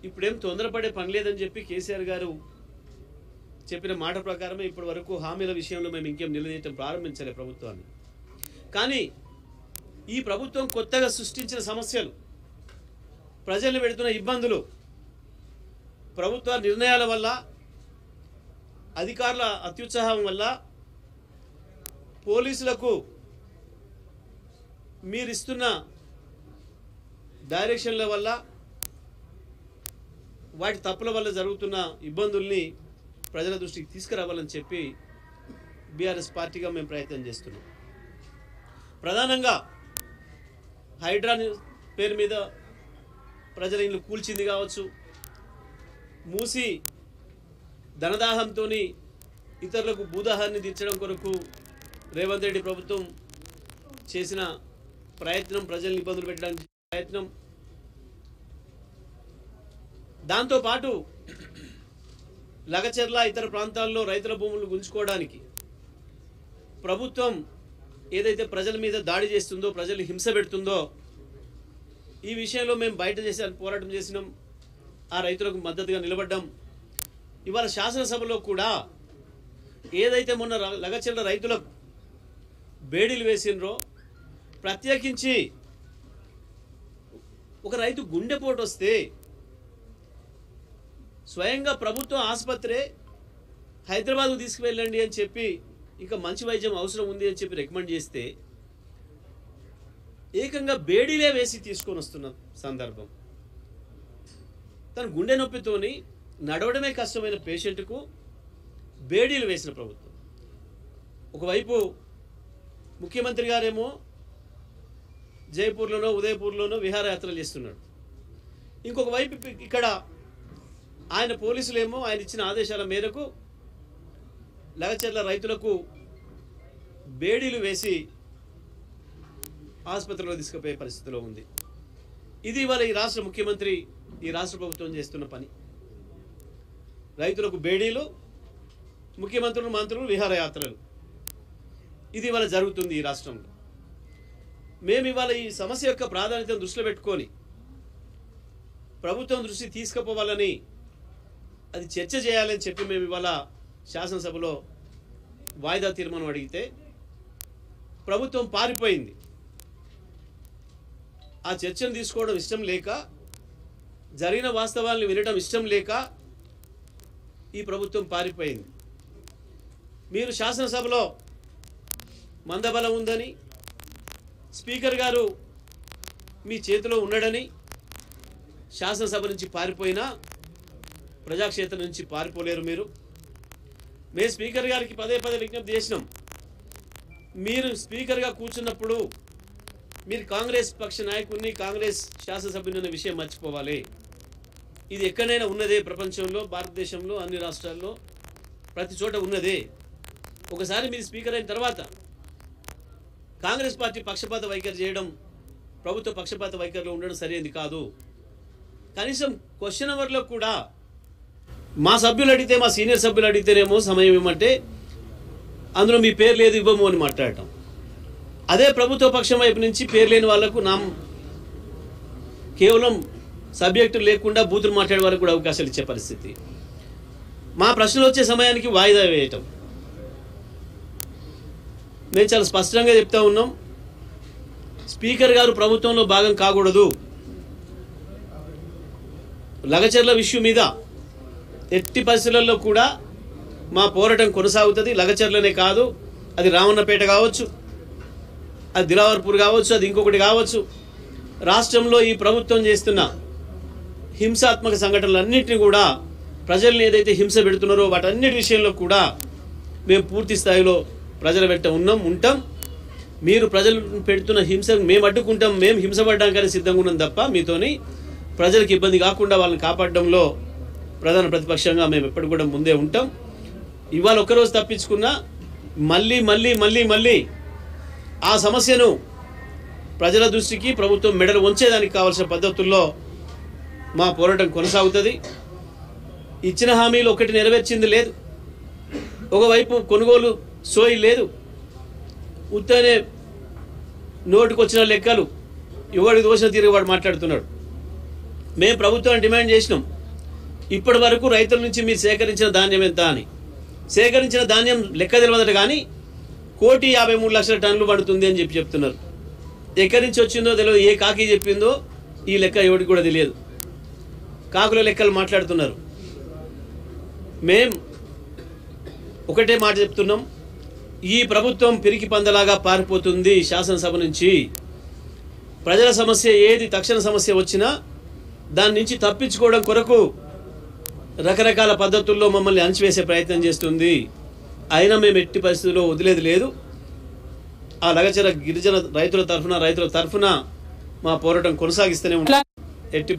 ఇప్పుడేం తొందరపడే పని లేదని చెప్పి కేసీఆర్ గారు చెప్పిన మాట ప్రకారమే ఇప్పటి వరకు హామీల విషయంలో మేము ఇంకేం నిలదీయటం ప్రారంభించలే ప్రభుత్వాన్ని. కానీ ఈ ప్రభుత్వం కొత్తగా సృష్టించిన సమస్యలు, ప్రజల్ని పెడుతున్న ఇబ్బందులు, ప్రభుత్వ నిర్ణయాల వల్ల, అధికారుల అత్యుత్సాహం వల్ల, పోలీసులకు మీరిస్తున్న డైరెక్షన్ల వల్ల, వాటి తప్పుల వల్ల జరుగుతున్న ఇబ్బందుల్ని ప్రజల దృష్టికి తీసుకురావాలని చెప్పి బీఆర్ఎస్ పార్టీగా మేము ప్రయత్నం చేస్తున్నాం. ప్రధానంగా హైడ్రా పేరు మీద ప్రజల ఇల్లు కూల్చింది కావచ్చు, మూసి ధనదాహంతో ఇతరులకు భూదాహాన్ని తీర్చడం కొరకు రేవంత్ రెడ్డి ప్రభుత్వం చేసిన ప్రయత్నం, ప్రజల్ని ఇబ్బందులు పెట్టడానికి ప్రయత్నం, దాంతోపాటు లగచర్ల ఇతర ప్రాంతాల్లో రైతుల భూములు గుంజుకోవడానికి ప్రభుత్వం ఏదైతే ప్రజల మీద దాడి చేస్తుందో, ప్రజల్ని హింస పెడుతుందో, ఈ విషయంలో మేము బయట పోరాటం చేసినాం, ఆ రైతులకు మద్దతుగా నిలబడ్డాం. ఇవాళ శాసనసభలో కూడా ఏదైతే మొన్న లగచర్ల రైతులకు బేడీలు వేసినరో, ప్రత్యేకించి ఒక రైతు గుండెపోటు వస్తే స్వయంగా ప్రభుత్వ ఆసుపత్రి హైదరాబాద్కు తీసుకువెళ్ళండి అని చెప్పి, ఇంకా మంచి వైద్యం అవసరం ఉంది అని చెప్పి రికమెండ్ చేస్తే ఏకంగా బేడీలే వేసి తీసుకొని వస్తున్న సందర్భం. తన గుండె నొప్పితోని నడవడమే కష్టమైన పేషెంట్కు బేడీలు వేసిన ప్రభుత్వం. ఒకవైపు ముఖ్యమంత్రి గారేమో జైపూర్లోనో ఉదయపూర్లోనో విహారయాత్రలు చేస్తున్నాడు, ఇంకొక వైపు ఇక్కడ ఆయన పోలీసులేమో ఆయన ఇచ్చిన ఆదేశాల మేరకు లగచర్ల రైతులకు బేడీలు వేసి ఆసుపత్రిలో తీసుకుపోయే పరిస్థితిలో ఉంది. ఇది ఇవాళ ఈ రాష్ట్ర ముఖ్యమంత్రి, ఈ రాష్ట్ర ప్రభుత్వం చేస్తున్న పని. రైతులకు బేడీలు, ముఖ్యమంత్రులు, మంత్రులు విహారయాత్రలు, ఇది ఇవాళ జరుగుతుంది ఈ రాష్ట్రంలో. మేము ఇవాళ ఈ సమస్య యొక్క ప్రాధాన్యతను దృష్టిలో పెట్టుకొని ప్రభుత్వం దృష్టి తీసుకుపోవాలని, అది చర్చ చేయాలని చెప్పి మేము ఇవాళ శాసనసభలో వాయిదా తీర్మానం అడిగితే ప్రభుత్వం పారిపోయింది. ఆ చర్చను తీసుకోవడం ఇష్టం లేక, జరిగిన వాస్తవాలను వినడం ఇష్టం లేక ఈ ప్రభుత్వం పారిపోయింది. మీరు శాసనసభలో మందబలం ఉందని, స్పీకర్ గారు మీ చేతిలో ఉన్నాడని శాసనసభ నుంచి పారిపోయినా ప్రజాక్షేత్రం నుంచి పారిపోలేరు మీరు. మేము స్పీకర్ గారికి పదే పదే విజ్ఞప్తి చేసినాం, మీరు స్పీకర్గా కూర్చున్నప్పుడు మీరు కాంగ్రెస్ పక్ష నాయకుడిని, కాంగ్రెస్ శాసనసభ్యుని అనే విషయం మర్చిపోవాలి. ఇది ఎక్కడైనా ఉన్నదే, ప్రపంచంలో, భారతదేశంలో, అన్ని రాష్ట్రాల్లో ప్రతి చోట ఉన్నదే. ఒకసారి మీరు స్పీకర్ అయిన తర్వాత కాంగ్రెస్ పార్టీ పక్షపాత వైఖరి చేయడం, ప్రభుత్వ పక్షపాత వైఖరిలో ఉండడం సరైనది కాదు. కనీసం క్వశ్చన్ అవర్లో కూడా మా సభ్యులు అడిగితే, మా సీనియర్ సభ్యులు అడిగితేనేమో సమయం ఇవ్వమంటే అందులో మీ పేరు లేదు, ఇవ్వము అని మాట్లాడటం. అదే ప్రభుత్వ పక్షం వైపు నుంచి పేరు లేని వాళ్లకు కేవలం సబ్జెక్టు లేకుండా బూతులు మాట్లాడే వాళ్ళకు కూడా అవకాశాలు ఇచ్చే పరిస్థితి. మా ప్రశ్నలు వచ్చే సమయానికి వాయిదా వేయటం. మేము చాలా స్పష్టంగా చెప్తా ఉన్నాం, స్పీకర్ గారు ప్రభుత్వంలో భాగం కాకూడదు. లగచర్ల విషయం మీద ఎట్టి పరిస్థితులలో కూడా మా పోరాటం కొనసాగుతుంది. లగచర్లనే కాదు, అది రామన్నపేట కావచ్చు, అది దిలావర్పూర్ కావచ్చు, అది ఇంకొకటి కావచ్చు. రాష్ట్రంలో ఈ ప్రభుత్వం చేస్తున్న హింసాత్మక సంఘటనలన్నింటినీ కూడా, ప్రజల్ని ఏదైతే హింస పెడుతున్నారో వాటన్నిటి విషయంలో కూడా మేము పూర్తి స్థాయిలో ప్రజల వెంట ఉంటాం. మీరు ప్రజలు పెడుతున్న హింసను మేము అడ్డుకుంటాం, మేము హింసపడడానికని సిద్ధంగా ఉన్నాం తప్ప మీతోని ప్రజలకు ఇబ్బంది కాకుండా వాళ్ళని కాపాడడంలో ప్రధాన ప్రతిపక్షంగా మేము ఎప్పటికి కూడా ముందే ఉంటాం. ఇవాళ ఒక్కరోజు తప్పించుకున్నా మళ్ళీ మళ్ళీ మళ్ళీ మళ్ళీ ఆ సమస్యను ప్రజల దృష్టికి ప్రభుత్వం మెడలు వంచేదానికి కావాల్సిన పద్ధతుల్లో మా పోరాటం కొనసాగుతుంది. ఇచ్చిన హామీలు ఒకటి నెరవేర్చింది లేదు, ఒకవైపు కొనుగోలు సోయి లేదు, ఉత్తనే నోటికి వచ్చిన లెక్కలు ఎవరికి దోషం తిరిగి వాడు మాట్లాడుతున్నాడు. మేము ప్రభుత్వాన్ని డిమాండ్ చేసినాం, ఇప్పటి వరకు రైతుల నుంచి మీరు సేకరించిన ధాన్యం ఎంత అని. సేకరించిన ధాన్యం లెక్క తెలియదట కానీ 1,53,00,000 టన్నులు పడుతుంది అని చెప్తున్నారు. ఎక్కడి నుంచి వచ్చిందో తెలియదు, ఏ కాకి చెప్పిందో ఈ లెక్క ఎవరికి కూడా తెలియదు. కాకుల లెక్కలు మాట్లాడుతున్నారు. మేం ఒకటే మాట చెప్తున్నాం, ఈ ప్రభుత్వం పిరికి పందలాగా పారిపోతుంది శాసనసభ నుంచి. ప్రజల సమస్య ఏది తక్షణ సమస్య వచ్చినా దాని నుంచి తప్పించుకోవడం కొరకు రకరకాల పద్ధతుల్లో మమ్మల్ని అణచివేసే ప్రయత్నం చేస్తుంది. అయినా మేము ఎట్టి పరిస్థితుల్లో వదిలేది లేదు. ఆ లగచర గిరిజన రైతుల తరఫున మా పోరాటం కొనసాగిస్తూనే ఉంటాం. ఎట్టి